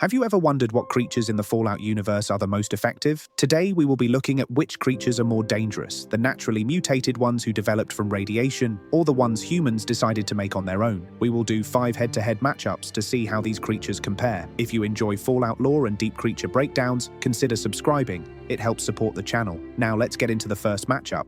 Have you ever wondered what creatures in the Fallout universe are the most effective? Today we will be looking at which creatures are more dangerous, the naturally mutated ones who developed from radiation, or the ones humans decided to make on their own. We will do 5 head-to-head matchups to see how these creatures compare. If you enjoy Fallout lore and deep creature breakdowns, consider subscribing. It helps support the channel. Now let's get into the first matchup.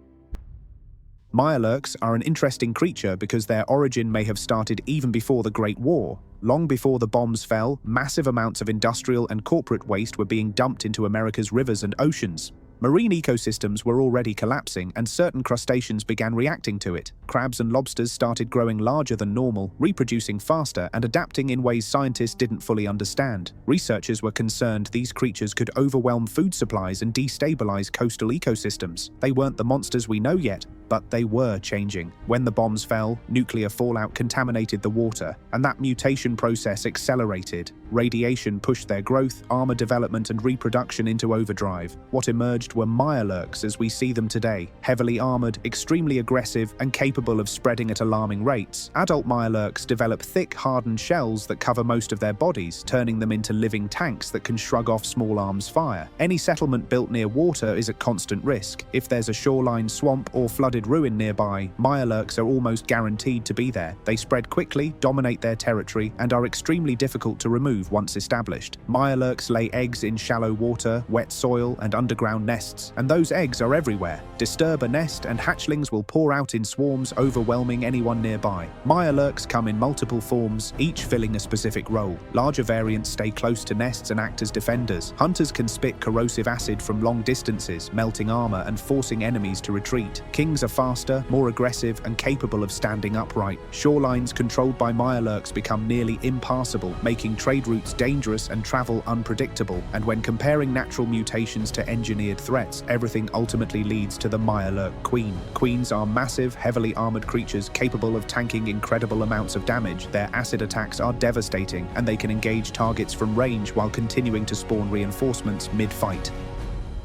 Mirelurks are an interesting creature because their origin may have started even before the Great War. Long before the bombs fell, massive amounts of industrial and corporate waste were being dumped into America's rivers and oceans. Marine ecosystems were already collapsing, and certain crustaceans began reacting to it. Crabs and lobsters started growing larger than normal, reproducing faster, and adapting in ways scientists didn't fully understand. Researchers were concerned these creatures could overwhelm food supplies and destabilize coastal ecosystems. They weren't the monsters we know yet, but they were changing. When the bombs fell, nuclear fallout contaminated the water, and that mutation process accelerated. Radiation pushed their growth, armor development, and reproduction into overdrive. What emerged were Mirelurks as we see them today, heavily armored, extremely aggressive, and capable of spreading at alarming rates. Adult Mirelurks develop thick, hardened shells that cover most of their bodies, turning them into living tanks that can shrug off small arms fire. Any settlement built near water is at constant risk. If there's a shoreline swamp or flooded ruin nearby, Mirelurks are almost guaranteed to be there. They spread quickly, dominate their territory, and are extremely difficult to remove once established. Mirelurks lay eggs in shallow water, wet soil, and underground nests, and those eggs are everywhere. Disturb a nest and hatchlings will pour out in swarms, overwhelming anyone nearby. Mirelurks come in multiple forms, each filling a specific role. Larger variants stay close to nests and act as defenders. Hunters can spit corrosive acid from long distances, melting armor and forcing enemies to retreat. Kings are faster, more aggressive, and capable of standing upright. Shorelines controlled by Mirelurks become nearly impassable, making trade routes dangerous and travel unpredictable. And when comparing natural mutations to engineered threats, everything ultimately leads to the Mirelurk Queen. Queens are massive, heavily armored creatures capable of tanking incredible amounts of damage. Their acid attacks are devastating, and they can engage targets from range while continuing to spawn reinforcements mid-fight.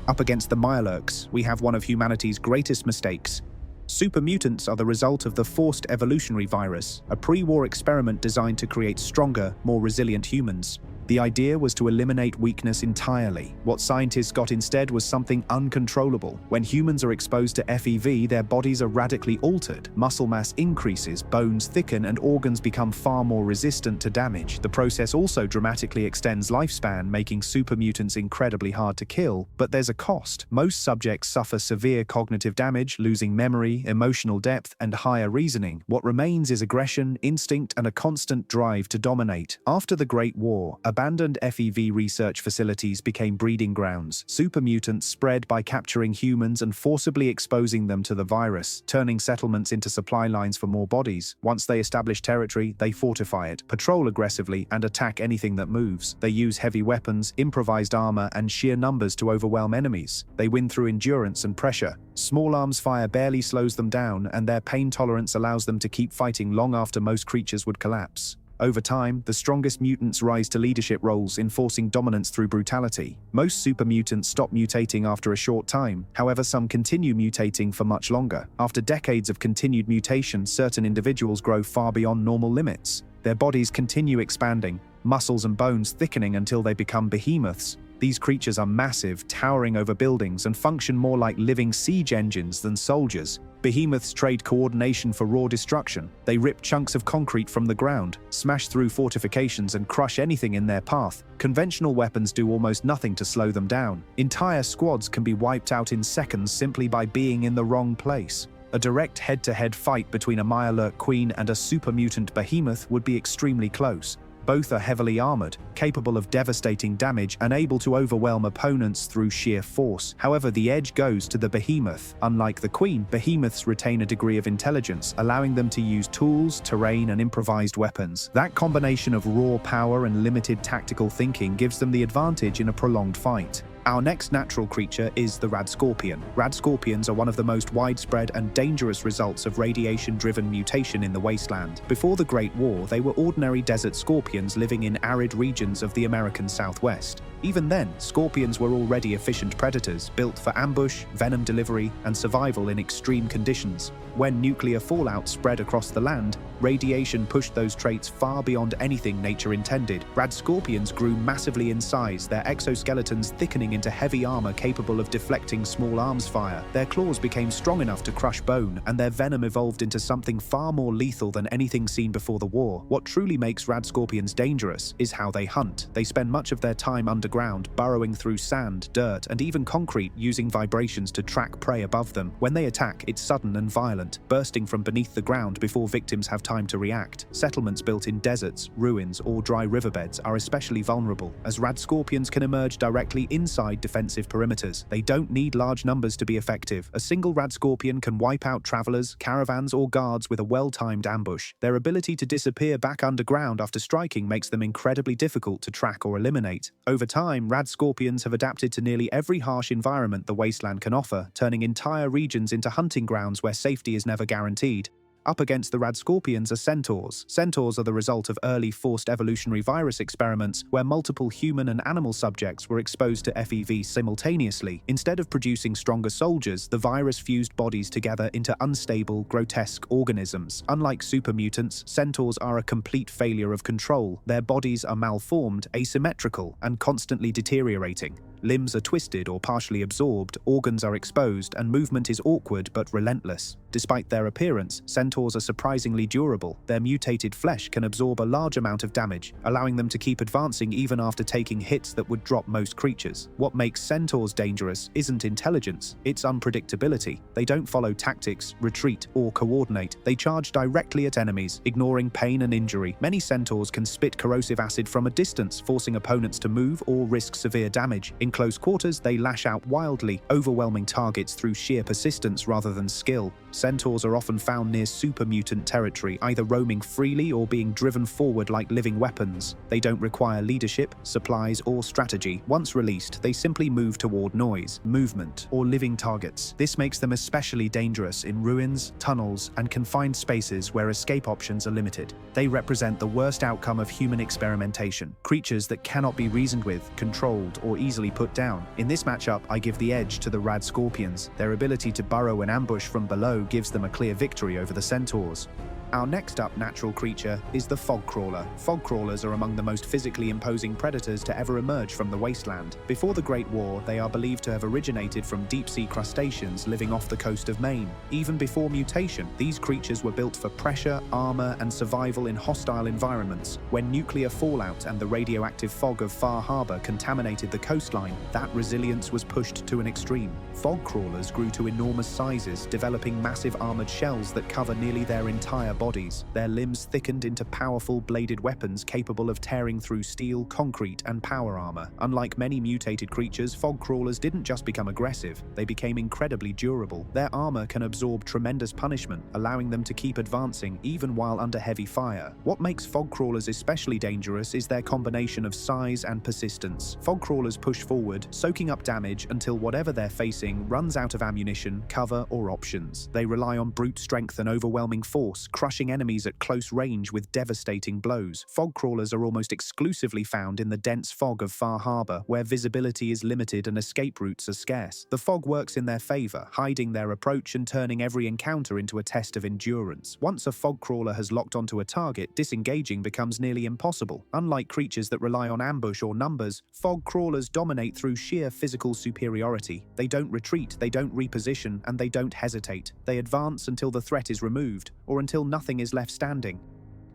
Up against the Mirelurks, we have one of humanity's greatest mistakes. Super mutants are the result of the forced evolutionary virus, a pre-war experiment designed to create stronger, more resilient humans. The idea was to eliminate weakness entirely. What scientists got instead was something uncontrollable. When humans are exposed to FEV, their bodies are radically altered. Muscle mass increases, bones thicken, and organs become far more resistant to damage. The process also dramatically extends lifespan, making super mutants incredibly hard to kill. But there's a cost. Most subjects suffer severe cognitive damage, losing memory, emotional depth, and higher reasoning. What remains is aggression, instinct, and a constant drive to dominate. After the Great War, abandoned FEV research facilities became breeding grounds. Super mutants spread by capturing humans and forcibly exposing them to the virus, turning settlements into supply lines for more bodies. Once they establish territory, they fortify it, patrol aggressively, and attack anything that moves. They use heavy weapons, improvised armor, and sheer numbers to overwhelm enemies. They win through endurance and pressure. Small arms fire barely slows them down, and their pain tolerance allows them to keep fighting long after most creatures would collapse. Over time, the strongest mutants rise to leadership roles, enforcing dominance through brutality. Most super mutants stop mutating after a short time, however some continue mutating for much longer. After decades of continued mutation, certain individuals grow far beyond normal limits. Their bodies continue expanding, muscles and bones thickening until they become behemoths. These creatures are massive, towering over buildings, and function more like living siege engines than soldiers. Behemoths trade coordination for raw destruction. They rip chunks of concrete from the ground, smash through fortifications, and crush anything in their path. Conventional weapons do almost nothing to slow them down. Entire squads can be wiped out in seconds simply by being in the wrong place. A direct head-to-head fight between a Mirelurk Queen and a super mutant behemoth would be extremely close. Both are heavily armored, capable of devastating damage, and able to overwhelm opponents through sheer force. However, the edge goes to the behemoth. Unlike the queen, behemoths retain a degree of intelligence, allowing them to use tools, terrain, and improvised weapons. That combination of raw power and limited tactical thinking gives them the advantage in a prolonged fight. Our next natural creature is the Radscorpion. Radscorpions are one of the most widespread and dangerous results of radiation-driven mutation in the wasteland. Before the Great War, they were ordinary desert scorpions living in arid regions of the American Southwest. Even then, scorpions were already efficient predators, built for ambush, venom delivery, and survival in extreme conditions. When nuclear fallout spread across the land, radiation pushed those traits far beyond anything nature intended. Radscorpions grew massively in size, their exoskeletons thickening into heavy armor capable of deflecting small arms fire. Their claws became strong enough to crush bone, and their venom evolved into something far more lethal than anything seen before the war. What truly makes Radscorpions dangerous is how they hunt. They spend much of their time underground, burrowing through sand, dirt, and even concrete, using vibrations to track prey above them. When they attack, it's sudden and violent, bursting from beneath the ground before victims have time to react. Settlements built in deserts, ruins, or dry riverbeds are especially vulnerable, as Radscorpions can emerge directly inside defensive perimeters. They don't need large numbers to be effective. A single Radscorpion can wipe out travelers, caravans, or guards with a well-timed ambush. Their ability to disappear back underground after striking makes them incredibly difficult to track or eliminate. Over time, Radscorpions have adapted to nearly every harsh environment the wasteland can offer, turning entire regions into hunting grounds where safety is never guaranteed. Up against the Radscorpions are Centaurs. Centaurs are the result of early forced evolutionary virus experiments where multiple human and animal subjects were exposed to FEV simultaneously. Instead of producing stronger soldiers, the virus fused bodies together into unstable, grotesque organisms. Unlike super mutants, Centaurs are a complete failure of control. Their bodies are malformed, asymmetrical, and constantly deteriorating. Limbs are twisted or partially absorbed, organs are exposed, and movement is awkward but relentless. Despite their appearance, Centaurs are surprisingly durable. Their mutated flesh can absorb a large amount of damage, allowing them to keep advancing even after taking hits that would drop most creatures. What makes Centaurs dangerous isn't intelligence, it's unpredictability. They don't follow tactics, retreat, or coordinate. They charge directly at enemies, ignoring pain and injury. Many Centaurs can spit corrosive acid from a distance, forcing opponents to move or risk severe damage. In close quarters, they lash out wildly, overwhelming targets through sheer persistence rather than skill. Centaurs are often found near super mutant territory, either roaming freely or being driven forward like living weapons. They don't require leadership, supplies, or strategy. Once released, they simply move toward noise, movement, or living targets. This makes them especially dangerous in ruins, tunnels, and confined spaces where escape options are limited. They represent the worst outcome of human experimentation, creatures that cannot be reasoned with, controlled, or easily put down. In this matchup, I give the edge to the Radscorpions. Their ability to burrow and ambush from below gives them a clear victory over the Centaurs. Our next up natural creature is the fog crawler. Fog crawlers are among the most physically imposing predators to ever emerge from the wasteland. Before the Great War, they are believed to have originated from deep-sea crustaceans living off the coast of Maine. Even before mutation, these creatures were built for pressure, armor, and survival in hostile environments. When nuclear fallout and the radioactive fog of Far Harbor contaminated the coastline, that resilience was pushed to an extreme. Fog crawlers grew to enormous sizes, developing massive armored shells that cover nearly their entire bodies. Their limbs thickened into powerful bladed weapons capable of tearing through steel, concrete, and power armor. Unlike many mutated creatures, fog crawlers didn't just become aggressive, they became incredibly durable. Their armor can absorb tremendous punishment, allowing them to keep advancing even while under heavy fire. What makes fog crawlers especially dangerous is their combination of size and persistence. Fog crawlers push forward, soaking up damage until whatever they're facing runs out of ammunition, cover, or options. They rely on brute strength and overwhelming force, crushing enemies at close range with devastating blows. Fog crawlers are almost exclusively found in the dense fog of Far Harbor, where visibility is limited and escape routes are scarce. The fog works in their favor, hiding their approach and turning every encounter into a test of endurance. Once a fog crawler has locked onto a target, disengaging becomes nearly impossible. Unlike creatures that rely on ambush or numbers, fog crawlers dominate through sheer physical superiority. They don't retreat, they don't reposition, and they don't hesitate. They advance until the threat is removed, or until nothing is left standing.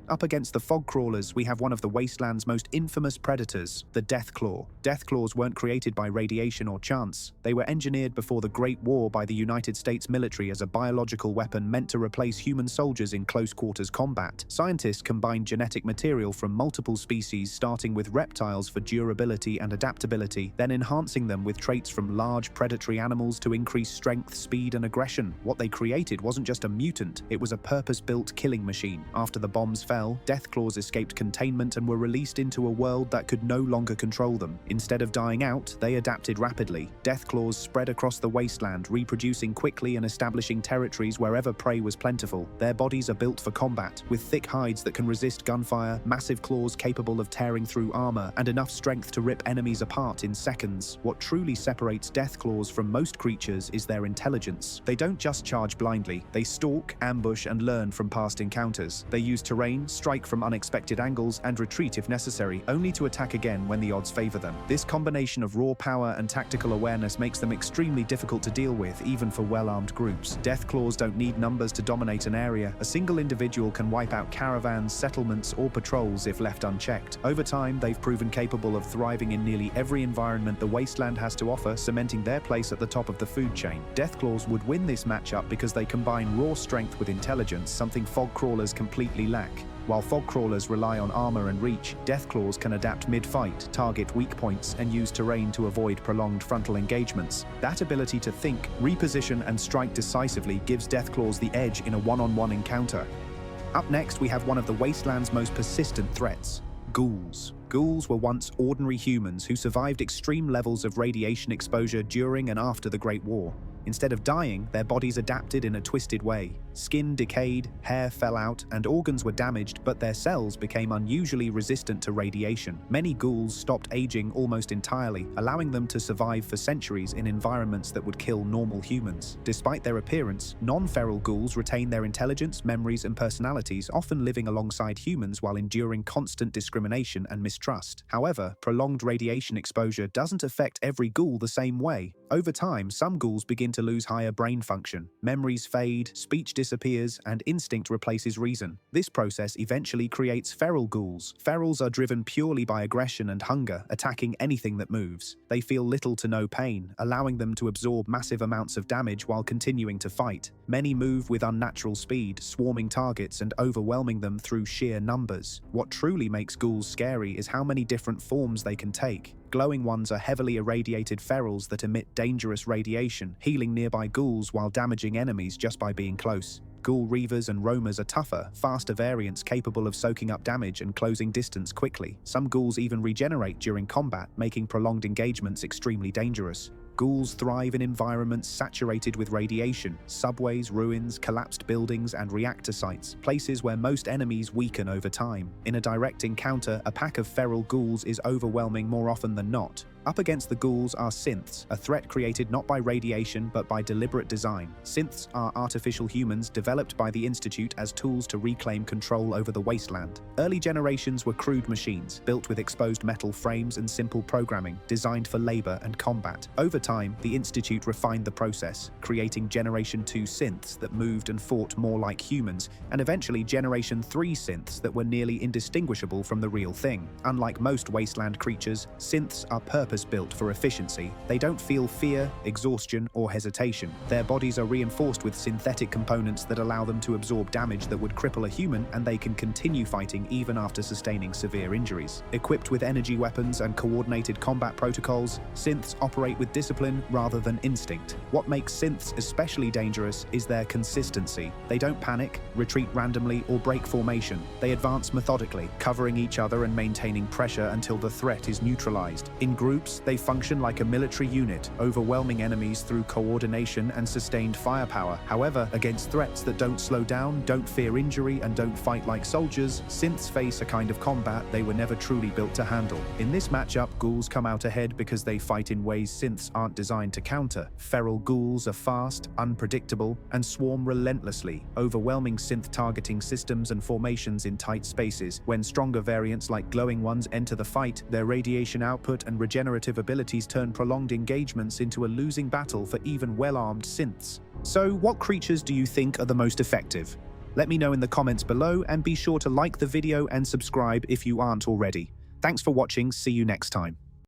Up against the fog crawlers, we have one of the wasteland's most infamous predators, the Deathclaw. Deathclaws weren't created by radiation or chance. They were engineered before the Great War by the United States military as a biological weapon meant to replace human soldiers in close-quarters combat. Scientists combined genetic material from multiple species, starting with reptiles for durability and adaptability, then enhancing them with traits from large predatory animals to increase strength, speed, and aggression. What they created wasn't just a mutant, it was a purpose-built killing machine. After the bombs fell, fell, Deathclaws escaped containment and were released into a world that could no longer control them. Instead of dying out, they adapted rapidly. Deathclaws spread across the wasteland, reproducing quickly and establishing territories wherever prey was plentiful. Their bodies are built for combat, with thick hides that can resist gunfire, massive claws capable of tearing through armor, and enough strength to rip enemies apart in seconds. What truly separates Deathclaws from most creatures is their intelligence. They don't just charge blindly, they stalk, ambush, and learn from past encounters. They use terrain, strike from unexpected angles, and retreat if necessary, only to attack again when the odds favor them. This combination of raw power and tactical awareness makes them extremely difficult to deal with, even for well-armed groups. Deathclaws don't need numbers to dominate an area. A single individual can wipe out caravans, settlements, or patrols if left unchecked. Over time, they've proven capable of thriving in nearly every environment the wasteland has to offer, cementing their place at the top of the food chain. Deathclaws would win this matchup because they combine raw strength with intelligence, something fog crawlers completely lack. While fog crawlers rely on armor and reach, Deathclaws can adapt mid-fight, target weak points, and use terrain to avoid prolonged frontal engagements. That ability to think, reposition, and strike decisively gives Deathclaws the edge in a one-on-one encounter. Up next, we have one of the wasteland's most persistent threats: ghouls. Ghouls were once ordinary humans who survived extreme levels of radiation exposure during and after the Great War. Instead of dying, their bodies adapted in a twisted way. Skin decayed, hair fell out, and organs were damaged, but their cells became unusually resistant to radiation. Many ghouls stopped aging almost entirely, allowing them to survive for centuries in environments that would kill normal humans. Despite their appearance, non-feral ghouls retain their intelligence, memories, and personalities, often living alongside humans while enduring constant discrimination and mistrust. However, prolonged radiation exposure doesn't affect every ghoul the same way. Over time, some ghouls begin to lose higher brain function. Memories fade, speech disappears, and instinct replaces reason. This process eventually creates feral ghouls. Ferals are driven purely by aggression and hunger, attacking anything that moves. They feel little to no pain, allowing them to absorb massive amounts of damage while continuing to fight. Many move with unnatural speed, swarming targets and overwhelming them through sheer numbers. What truly makes ghouls scary is how many different forms they can take. Glowing ones are heavily irradiated ferals that emit dangerous radiation, healing nearby ghouls while damaging enemies just by being close. Ghoul reavers and roamers are tougher, faster variants capable of soaking up damage and closing distance quickly. Some ghouls even regenerate during combat, making prolonged engagements extremely dangerous. Ghouls thrive in environments saturated with radiation: subways, ruins, collapsed buildings, and reactor sites, places where most enemies weaken over time. In a direct encounter, a pack of feral ghouls is overwhelming more often than not. Up against the ghouls are synths, a threat created not by radiation but by deliberate design. Synths are artificial humans developed by the Institute as tools to reclaim control over the wasteland. Early generations were crude machines, built with exposed metal frames and simple programming, designed for labor and combat. Over time, the Institute refined the process, creating Generation 2 synths that moved and fought more like humans, and eventually Generation 3 synths that were nearly indistinguishable from the real thing. Unlike most wasteland creatures, synths are purpose-built for efficiency. They don't feel fear, exhaustion, or hesitation. Their bodies are reinforced with synthetic components that allow them to absorb damage that would cripple a human, and they can continue fighting even after sustaining severe injuries. Equipped with energy weapons and coordinated combat protocols, synths operate with discipline rather than instinct. What makes synths especially dangerous is their consistency. They don't panic, retreat randomly, or break formation. They advance methodically, covering each other and maintaining pressure until the threat is neutralized. In groups, they function like a military unit, overwhelming enemies through coordination and sustained firepower. However, against threats that don't slow down, don't fear injury, and don't fight like soldiers, synths face a kind of combat they were never truly built to handle. In this matchup, ghouls come out ahead because they fight in ways synths aren't designed to counter. Feral ghouls are fast, unpredictable, and swarm relentlessly, overwhelming synth targeting systems and formations in tight spaces. When stronger variants like glowing ones enter the fight, their radiation output and regenerative abilities turn prolonged engagements into a losing battle for even well-armed synths. So, what creatures do you think are the most effective? Let me know in the comments below, and be sure to like the video and subscribe if you aren't already. Thanks for watching, see you next time.